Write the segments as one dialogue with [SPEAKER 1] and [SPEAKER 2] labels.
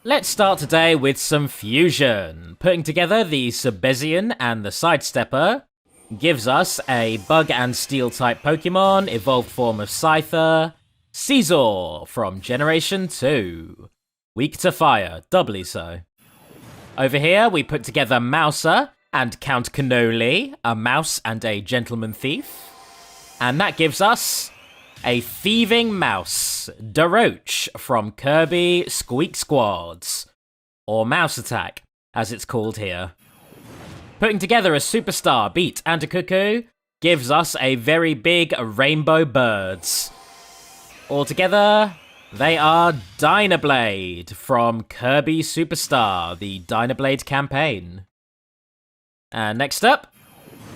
[SPEAKER 1] Let's start today with some fusion. Putting together the Subesian and the Sidestepper gives us a Bug and Steel type Pokemon, evolved form of Scyther, Caesar from Generation 2. Weak to fire, doubly so. Over here we put together Mouser and Count Cannoli, a mouse and a gentleman thief. And that gives us a thieving mouse, Daroche from Kirby Squeak Squads, or Mouse Attack, as it's called here. Putting together a superstar, Beat, and a Cuckoo gives us a very big rainbow birds. Altogether, they are Dynablade from Kirby Superstar, the Dynablade campaign. And next up,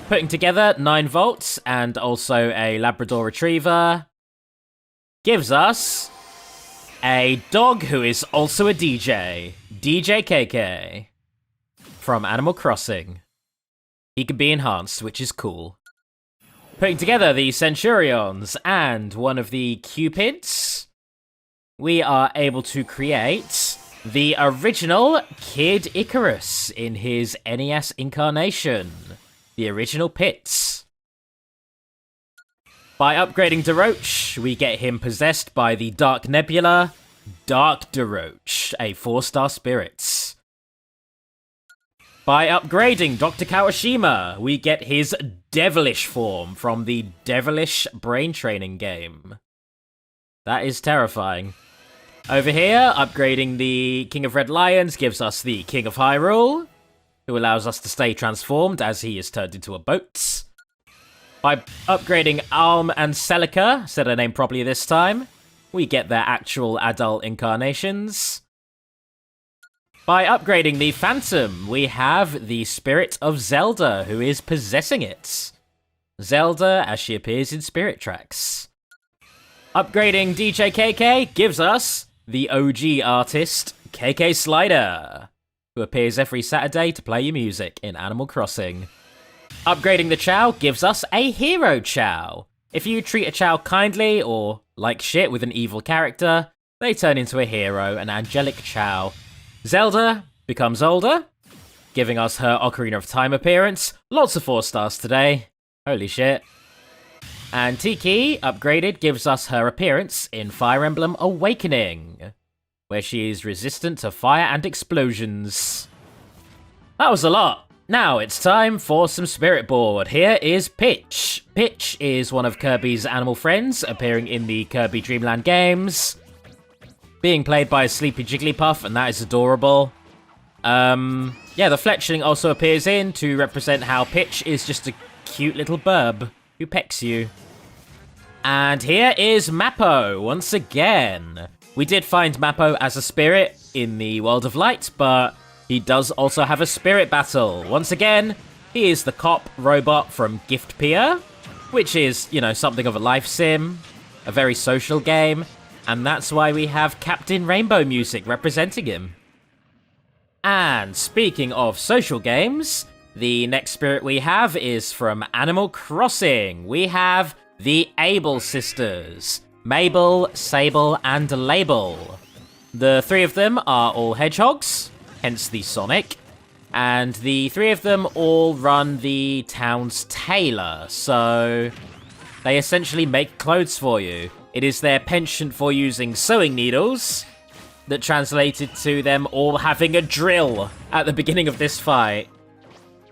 [SPEAKER 1] putting together 9 volts and also a Labrador Retriever gives us a dog who is also a DJ, DJ KK, from Animal Crossing. He can be enhanced, which is cool. Putting together the Centurions and one of the Cupids, we are able to create the original Kid Icarus in his NES incarnation, the original Pits. By upgrading Daroche, we get him possessed by the Dark Nebula, Dark Daroche, a 4-star spirit. By upgrading Dr. Kawashima, we get his Devilish form from the Devilish Brain Training game. That is terrifying. Over here, upgrading the King of Red Lions gives us the King of Hyrule, who allows us to stay transformed as he is turned into a boat. By upgrading Alm and Celica, said her name properly this time, we get their actual adult incarnations. By upgrading the Phantom, we have the Spirit of Zelda, who is possessing it. Zelda as she appears in Spirit Tracks. Upgrading DJ KK gives us the OG artist, KK Slider, who appears every Saturday to play your music in Animal Crossing. Upgrading the Chow gives us a Hero Chow. If you treat a Chow kindly or like shit with an evil character, they turn into a hero, an angelic Chow. Zelda becomes older, giving us her Ocarina of Time appearance. Lots of 4 stars today. Holy shit. And Tiki, upgraded, gives us her appearance in Fire Emblem Awakening, where she is resistant to fire and explosions. That was a lot. Now it's time for some Spirit Board. Here is Pitch. Pitch is one of Kirby's animal friends, appearing in the Kirby Dream Land games, being played by a sleepy Jigglypuff, and that is adorable. Yeah, the Fletchling also appears in to represent how Pitch is just a cute little burb who pecks you. And here is Mappo, once again. We did find Mappo as a spirit in the World of Light, but he does also have a spirit battle. Once again, he is the cop robot from Gift Pier, which is, you know, something of a life sim, a very social game, and that's why we have Captain Rainbow music representing him. And speaking of social games, the next spirit we have is from Animal Crossing. We have the Able Sisters, Mabel, Sable, and Label. The 3 of them are all hedgehogs, hence the Sonic, and the 3 of them all run the town's tailor, so they essentially make clothes for you. It is their penchant for using sewing needles that translated to them all having a drill at the beginning of this fight.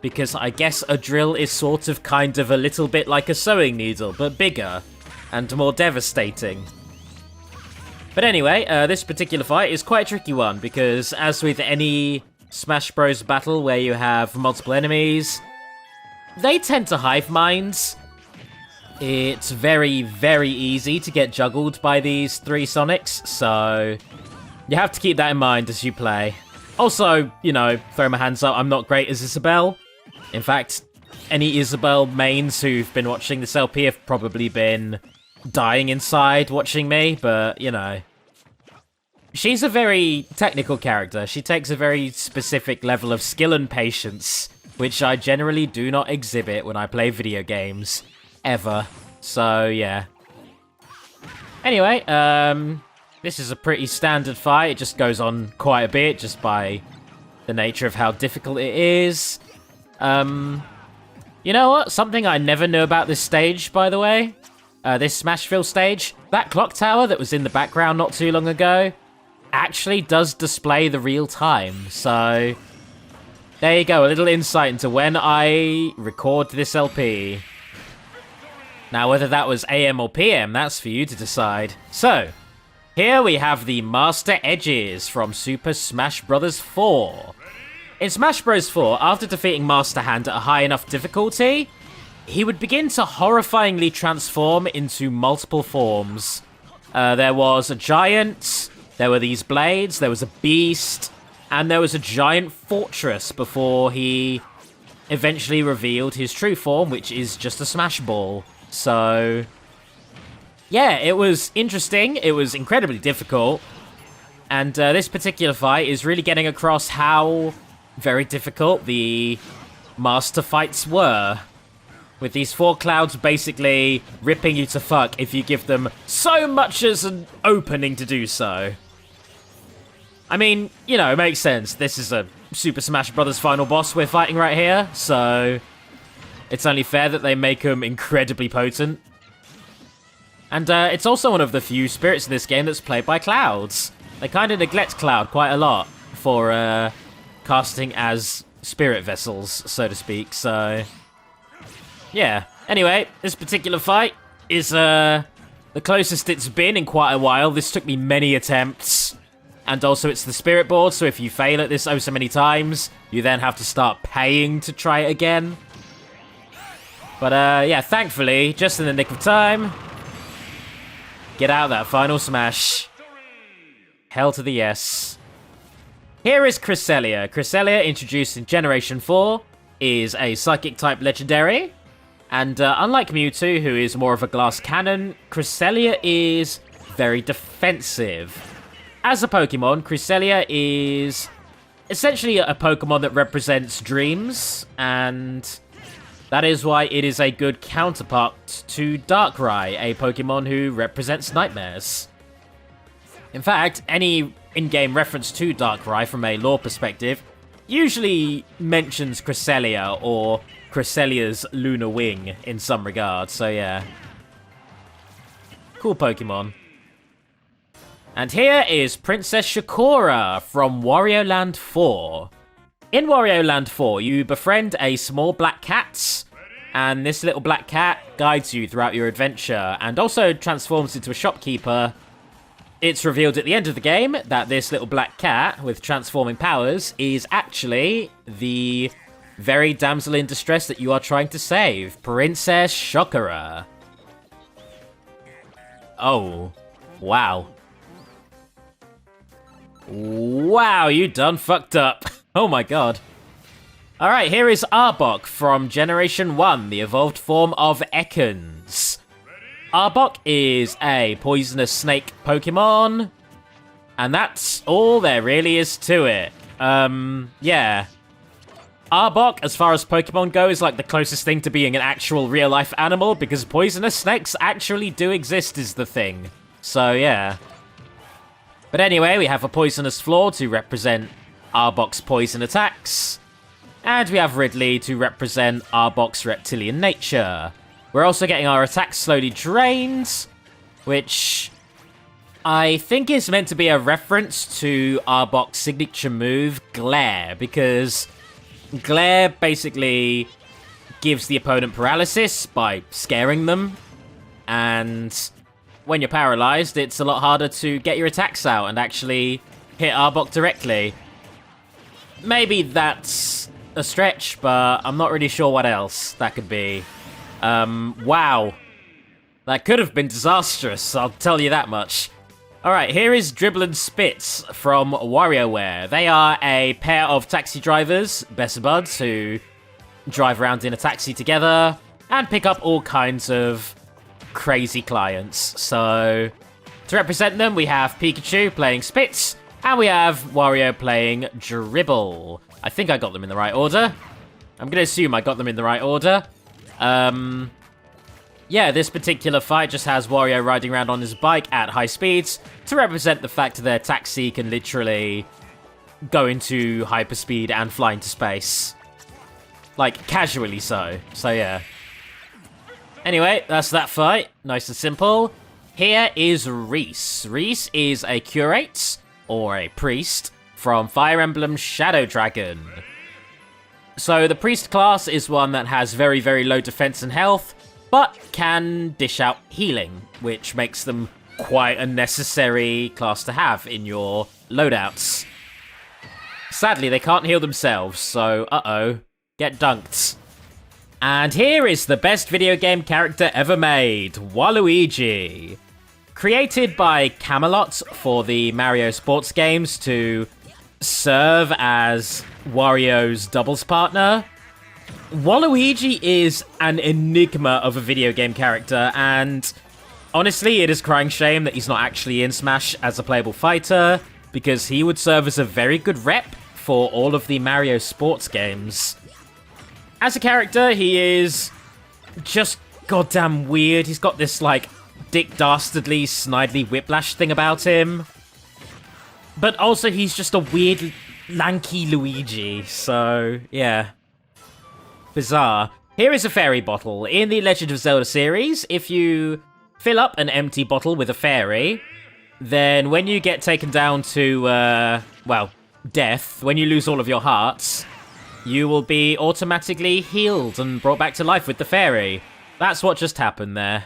[SPEAKER 1] Because I guess a drill is sort of kind of a little bit like a sewing needle, but bigger and more devastating. But anyway, this particular fight is quite a tricky one, because as with any Smash Bros. Battle where you have multiple enemies, they tend to hive minds. It's very, very easy to get juggled by these 3 Sonics, so you have to keep that in mind as you play. Also, you know, throw my hands up, I'm not great as Isabelle. In fact, any Isabelle mains who've been watching this LP have probably been dying inside watching me, but, you know. She's a very technical character. She takes a very specific level of skill and patience, which I generally do not exhibit when I play video games. Ever. So, yeah. Anyway, This is a pretty standard fight. It just goes on quite a bit just by the nature of how difficult it is. You know what? Something I never knew about this stage, by the way. This Smashville stage. That clock tower that was in the background not too long ago actually does display the real time. So, there you go. A little insight into when I record this LP. Now, whether that was AM or PM, that's for you to decide. So, here we have the Master Edges from Super Smash Bros. 4. In Smash Bros. 4, after defeating Master Hand at a high enough difficulty, he would begin to horrifyingly transform into multiple forms. There was a giant, there were these blades, there was a beast, and there was a giant fortress before he eventually revealed his true form, which is just a Smash Ball. So, yeah, it was interesting, it was incredibly difficult, and this particular fight is really getting across how very difficult the master fights were. With these 4 clouds basically ripping you to fuck if you give them so much as an opening to do so. I mean, you know, it makes sense. This is a Super Smash Bros. Final boss we're fighting right here, so it's only fair that they make them incredibly potent. And it's also one of the few spirits in this game that's played by clouds. They kind of neglect Cloud quite a lot for casting as spirit vessels, so to speak, so yeah. Anyway, this particular fight is the closest it's been in quite a while. This took me many attempts, and also it's the spirit board, so if you fail at this oh so many times, you then have to start paying to try it again. But yeah, thankfully, just in the nick of time, get out that final smash. Hell to the yes. Here is Cresselia. Cresselia, introduced in Generation 4, is a Psychic-type legendary. And unlike Mewtwo, who is more of a glass cannon, Cresselia is very defensive. As a Pokemon, Cresselia is essentially a Pokemon that represents dreams, and that is why it is a good counterpart to Darkrai, a Pokemon who represents nightmares. In fact, any in-game reference to Darkrai from a lore perspective usually mentions Cresselia or Cresselia's lunar wing in some regard, so yeah. Cool Pokemon. And here is Princess Shakura from Wario Land 4. In Wario Land 4, you befriend a small black cat, and this little black cat guides you throughout your adventure, and also transforms into a shopkeeper. It's revealed at the end of the game that this little black cat with transforming powers is actually the very damsel in distress that you are trying to save, Princess Shakura. Oh, wow. Wow, you done fucked up. Oh my god. Alright, here is Arbok from Generation 1, the evolved form of Ekans. Arbok is a poisonous snake Pokemon, and that's all there really is to it. Yeah. Arbok, as far as Pokemon go, is like the closest thing to being an actual real-life animal, because poisonous snakes actually do exist is the thing. So, yeah. But anyway, we have a poisonous floor to represent Arbok's poison attacks, and we have Ridley to represent Arbok's reptilian nature. We're also getting our attacks slowly drained, which I think is meant to be a reference to Arbok's signature move, Glare, because Glare basically gives the opponent paralysis by scaring them, and when you're paralyzed, it's a lot harder to get your attacks out and actually hit Arbok directly. Maybe that's a stretch, but I'm not really sure what else that could be. Wow. That could have been disastrous, I'll tell you that much. Alright, here is Dribble and Spitz from WarioWare. They are a pair of taxi drivers, best buds, who drive around in a taxi together and pick up all kinds of crazy clients. So, to represent them, we have Pikachu playing Spitz, and we have Wario playing Dribble. I think I got them in the right order. I'm going to assume I got them in the right order. yeah, this particular fight just has Wario riding around on his bike at high speeds to represent the fact that their taxi can literally go into hyperspeed and fly into space. Like, casually so. So, yeah. Anyway, that's that fight. Nice and simple. Here is Reese. Reese is a curate, or a priest, from Fire Emblem Shadow Dragon. So, the priest class is one that has very, very low defense and health, but can dish out healing, which makes them quite a necessary class to have in your loadouts. Sadly, they can't heal themselves, so uh-oh, get dunked. And here is the best video game character ever made, Waluigi. Created by Camelot for the Mario sports games to serve as Wario's doubles partner, Waluigi is an enigma of a video game character, and honestly, it is crying shame that he's not actually in Smash as a playable fighter, because he would serve as a very good rep for all of the Mario sports games. As a character, he is just goddamn weird. He's got this, like, Dick Dastardly, Snidely Whiplash thing about him. But also, he's just a weird, lanky Luigi, so, yeah. Bizarre. Here is a fairy bottle. In the Legend of Zelda series, if you fill up an empty bottle with a fairy, then when you get taken down to, well, death, when you lose all of your hearts, you will be automatically healed and brought back to life with the fairy. That's what just happened there.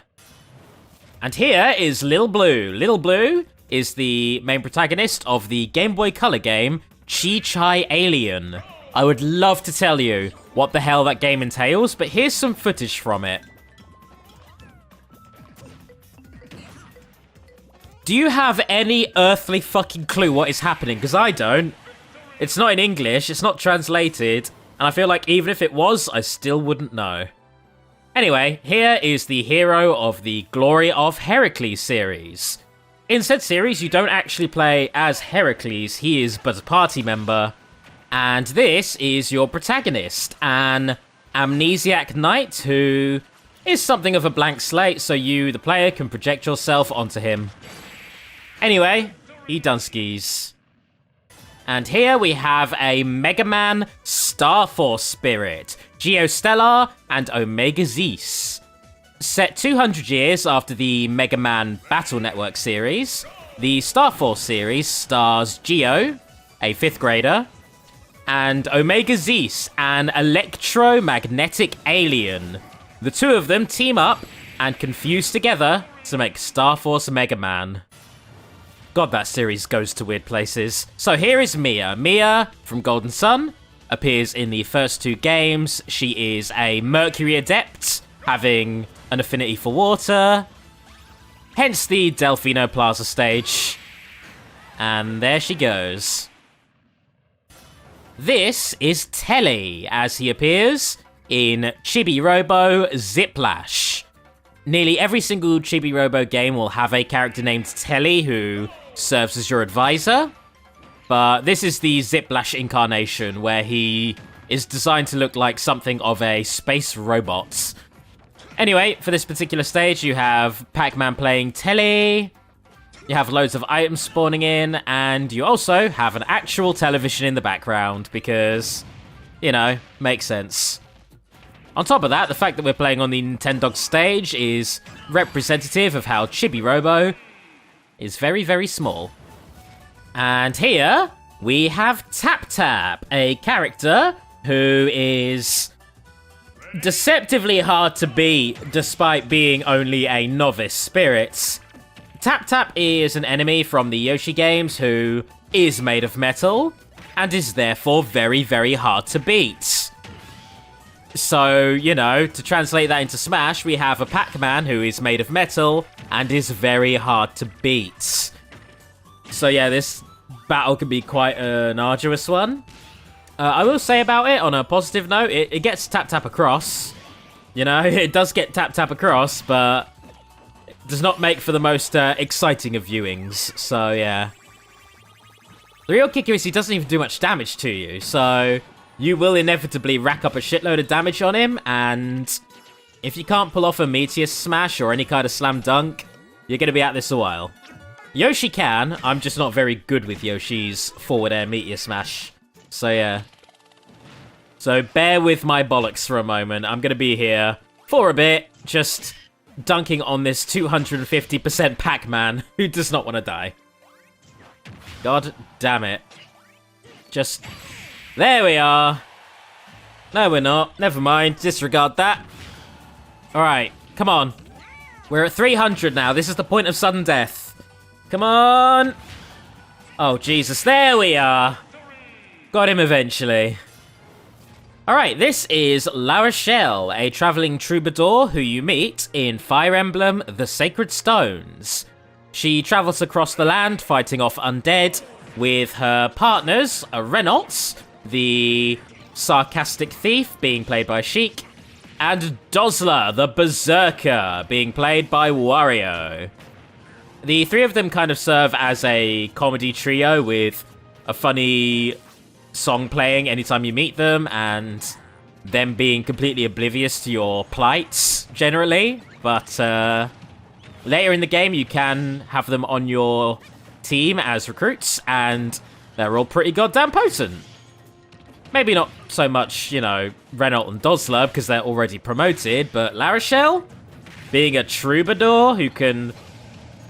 [SPEAKER 1] And here is Lil Blue. Lil Blue is the main protagonist of the Game Boy Color game, Chi Alien. I would love to tell you what the hell that game entails, but here's some footage from it. Do you have any earthly fucking clue what is happening? Because I don't. It's not in English, it's not translated, and I feel like even if it was, I still wouldn't know. Anyway, here is the hero of the Glory of Heracles series. In said series, you don't actually play as Heracles, he is but a party member. And this is your protagonist, an amnesiac knight who is something of a blank slate, so you, the player, can project yourself onto him. Anyway, he done skis. And here we have a Mega Man Star Force Spirit, Geostellar and Omega-Xis. Set 200 years after the Mega Man Battle Network series, the Star Force series stars Geo, a 5th grader, and Omega-Xis, an electromagnetic alien. The two of them team up and can fuse together to make Star Force Mega Man. God, that series goes to weird places. So here is Mia. Mia, from Golden Sun, appears in the first 2 games. She is a Mercury adept, having an affinity for water. Hence the Delfino Plaza stage. And there she goes. This is Telly, as he appears in Chibi Robo Ziplash. Nearly every single Chibi Robo game will have a character named Telly who serves as your advisor, but this is the Ziplash incarnation, where he is designed to look like something of a space robot. Anyway, for this particular stage, you have Pac-Man playing Telly, you have loads of items spawning in, and you also have an actual television in the background, because, you know, makes sense. On top of that, the fact that we're playing on the Nintendo stage is representative of how Chibi Robo is very, very small. And here, we have Tap Tap, a character who is deceptively hard to beat despite being only a novice spirit. Tap Tap is an enemy from the Yoshi games who is made of metal and is therefore very, very hard to beat. So, you know, to translate that into Smash, we have a Pac-Man who is made of metal and is very hard to beat. So yeah, this battle can be quite an arduous one. I will say about it, on a positive note, it gets Tap Tap across. You know, it does get Tap Tap across, but it does not make for the most exciting of viewings. So yeah. The real kicker is he doesn't even do much damage to you, so you will inevitably rack up a shitload of damage on him, and If you can't pull off a meteor smash or any kind of slam dunk, you're going to be at this a while. Yoshi can. I'm just not very good with Yoshi's forward air meteor smash. So yeah. So bear with my bollocks for a moment. I'm going to be here for a bit, just dunking on this 250% Pac-Man who does not want to die. God damn it. Just... There we are. No, we're not. Never mind. Disregard that. Alright, come on. We're at 300 now. This is the point of sudden death. Come on. Oh, Jesus. There we are. Got him eventually. Alright, this is La Rochelle, a traveling troubadour who you meet in Fire Emblem The Sacred Stones. She travels across the land fighting off undead with her partners, Reynolds, the sarcastic thief being played by Sheik, and Dozler, the berserker, being played by Wario. The three of them kind of serve as a comedy trio with a funny song playing anytime you meet them, and them being completely oblivious to your plights, generally. But later in the game, you can have them on your team as recruits, and they're all pretty goddamn potent. Maybe not so much, you know, Renault and Dozler, because they're already promoted, but La Rochelle, being a troubadour who can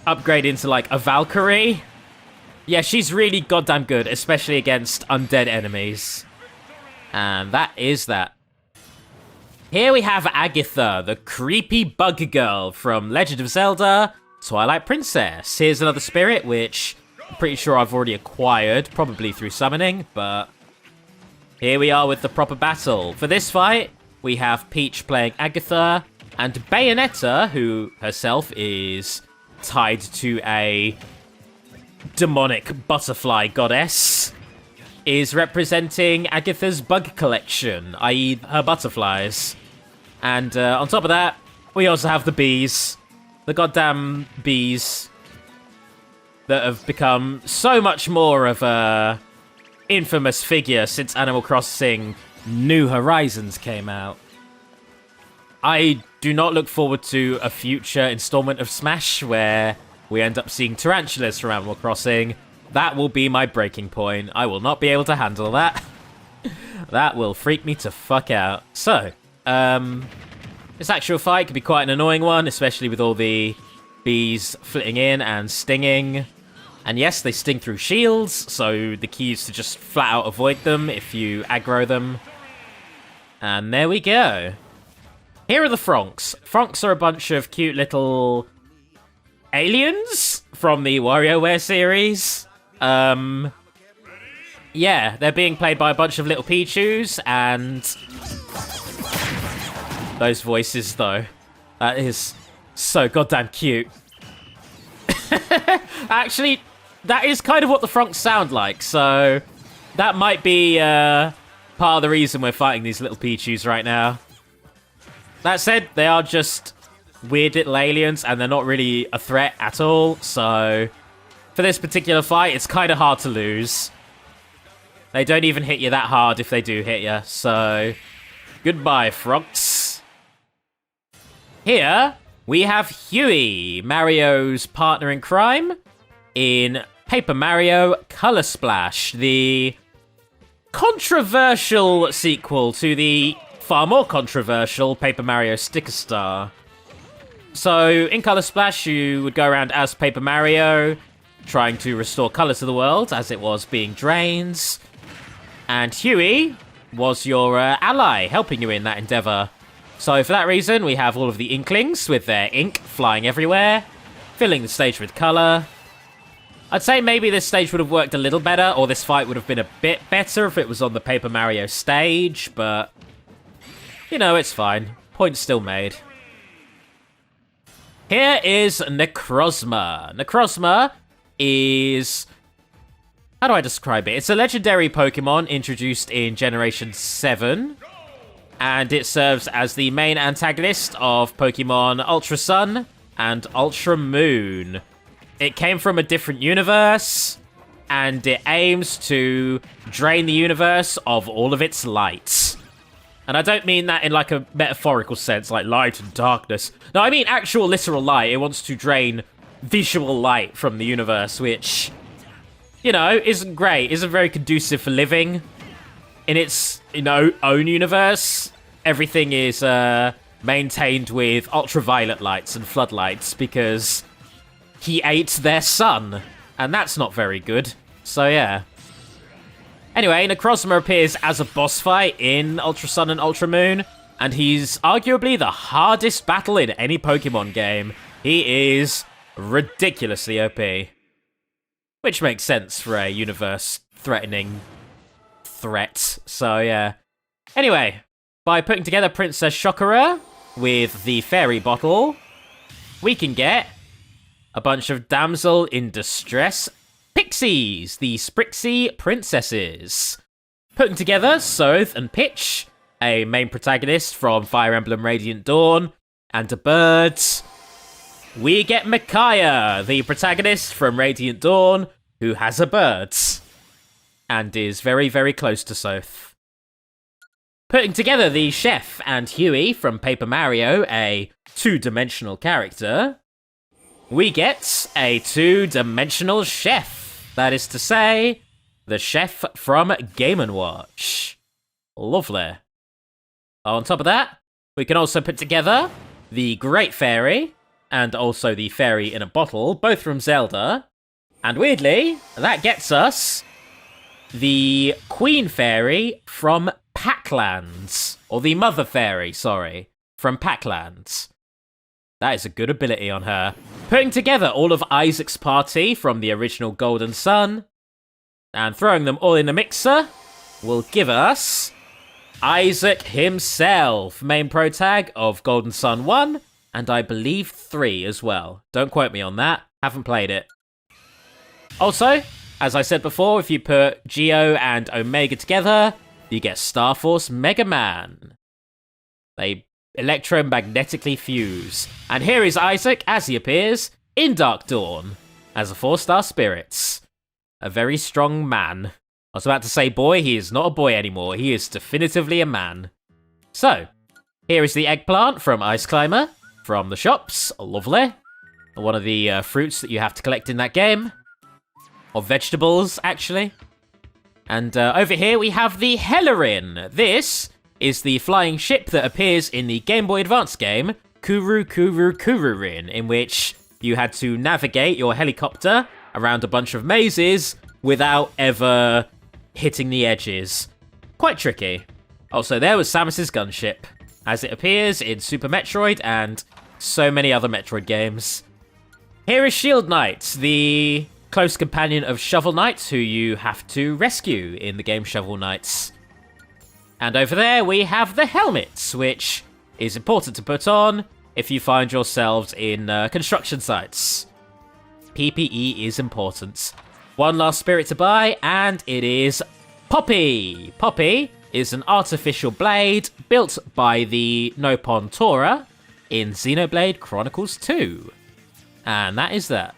[SPEAKER 1] upgrade into, like, a Valkyrie. Yeah, she's really goddamn good, especially against undead enemies. And that is that. Here we have Agatha, the creepy bug girl from Legend of Zelda Twilight Princess. Here's another spirit, which I'm pretty sure I've already acquired, probably through summoning, but here we are with the proper battle. For this fight, we have Peach playing Agatha, and Bayonetta, who herself is tied to a demonic butterfly goddess, is representing Agatha's bug collection, i.e. her butterflies. And on top of that, we also have the bees. The goddamn bees that have become so much more of a infamous figure since Animal Crossing New Horizons came out. I do not look forward to a future installment of Smash where we end up seeing tarantulas from Animal Crossing. That will be my breaking point. I will not be able to handle that. That will freak me to fuck out. So, this actual fight could be quite an annoying one, especially with all the bees flitting in and stinging. And yes, they sting through shields, so the key is to just flat out avoid them if you aggro them. And there we go. Here are the Fronks. Fronks are a bunch of cute little aliens from the WarioWare series. Yeah, they're being played by a bunch of little Pichus, and those voices, though. That is so goddamn cute. Actually, that is kind of what the Fronks sound like, so that might be part of the reason we're fighting these little Pichus right now. That said, they are just weird little aliens, and they're not really a threat at all, so for this particular fight, it's kind of hard to lose. They don't even hit you that hard if they do hit you, so goodbye, Fronks. Here, we have Huey, Mario's partner in crime, in Paper Mario Color Splash, the controversial sequel to the far more controversial Paper Mario Sticker Star. So, in Color Splash, you would go around as Paper Mario, trying to restore color to the world as it was being drained. And Huey was your ally, helping you in that endeavor. So for that reason, we have all of the Inklings with their ink flying everywhere, filling the stage with color. I'd say maybe this stage would have worked a little better, or this fight would have been a bit better if it was on the Paper Mario stage, but you know, it's fine. Point still made. Here is Necrozma. Necrozma is... how do I describe it? It's a legendary Pokemon introduced in Generation 7, and it serves as the main antagonist of Pokemon Ultra Sun and Ultra Moon. It came from a different universe, and it aims to drain the universe of all of its light. And I don't mean that in like a metaphorical sense, like light and darkness. No, I mean actual literal light. It wants to drain visual light from the universe, which, you know, isn't great, isn't very conducive for living. In its, own universe, everything is maintained with ultraviolet lights and floodlights because he ate their sun, and that's not very good. So yeah. Anyway, Necrozma appears as a boss fight in Ultra Sun and Ultra Moon, and he's arguably the hardest battle in any Pokemon game. He is ridiculously OP. Which makes sense for a universe-threatening threat, so yeah. Anyway, by putting together Princess Shokora with the fairy bottle, we can get a bunch of damsel in distress pixies, the Sprixie princesses. Putting together Soth and Pitch, a main protagonist from Fire Emblem Radiant Dawn, and a bird, we get Micaiah, the protagonist from Radiant Dawn, who has a bird, and is very, very close to Soth. Putting together the chef and Huey from Paper Mario, a two-dimensional character, we get a two-dimensional chef. That is to say, the chef from Game & Watch. Lovely. On top of that, we can also put together the Great Fairy, and also the Fairy in a Bottle, both from Zelda. And weirdly, that gets us the Queen Fairy from Pac-Lands. Or the Mother Fairy, sorry, from Pac-Lands. That is a good ability on her. Putting together all of Isaac's party from the original Golden Sun, and throwing them all in a mixer, will give us Isaac himself, main protag of Golden Sun 1, and I believe 3 as well. Don't quote me on that, haven't played it. Also, as I said before, if you put Geo and Omega together, you get Star Force Mega Man. They electromagnetically fuse. And here is Isaac as he appears in Dark Dawn as a 4-star spirit. A very strong man. I was about to say boy, he is not a boy anymore. He is definitively a man. So, here is the eggplant from Ice Climber from the shops. Lovely. One of the fruits that you have to collect in that game. Or vegetables, actually. And over here we have the Hellerin. This is the flying ship that appears in the Game Boy Advance game, Kuru Kuru Kururin, in which you had to navigate your helicopter around a bunch of mazes without ever hitting the edges. Quite tricky. Also, there was Samus's gunship, as it appears in Super Metroid and so many other Metroid games. Here is Shield Knight, the close companion of Shovel Knight, who you have to rescue in the game Shovel Knights. And over there we have the helmets, which is important to put on if you find yourselves in construction sites. PPE is important. One last spirit to buy, and it is Poppy. Poppy is an artificial blade built by the Nopon Tora in Xenoblade Chronicles 2. And that is that.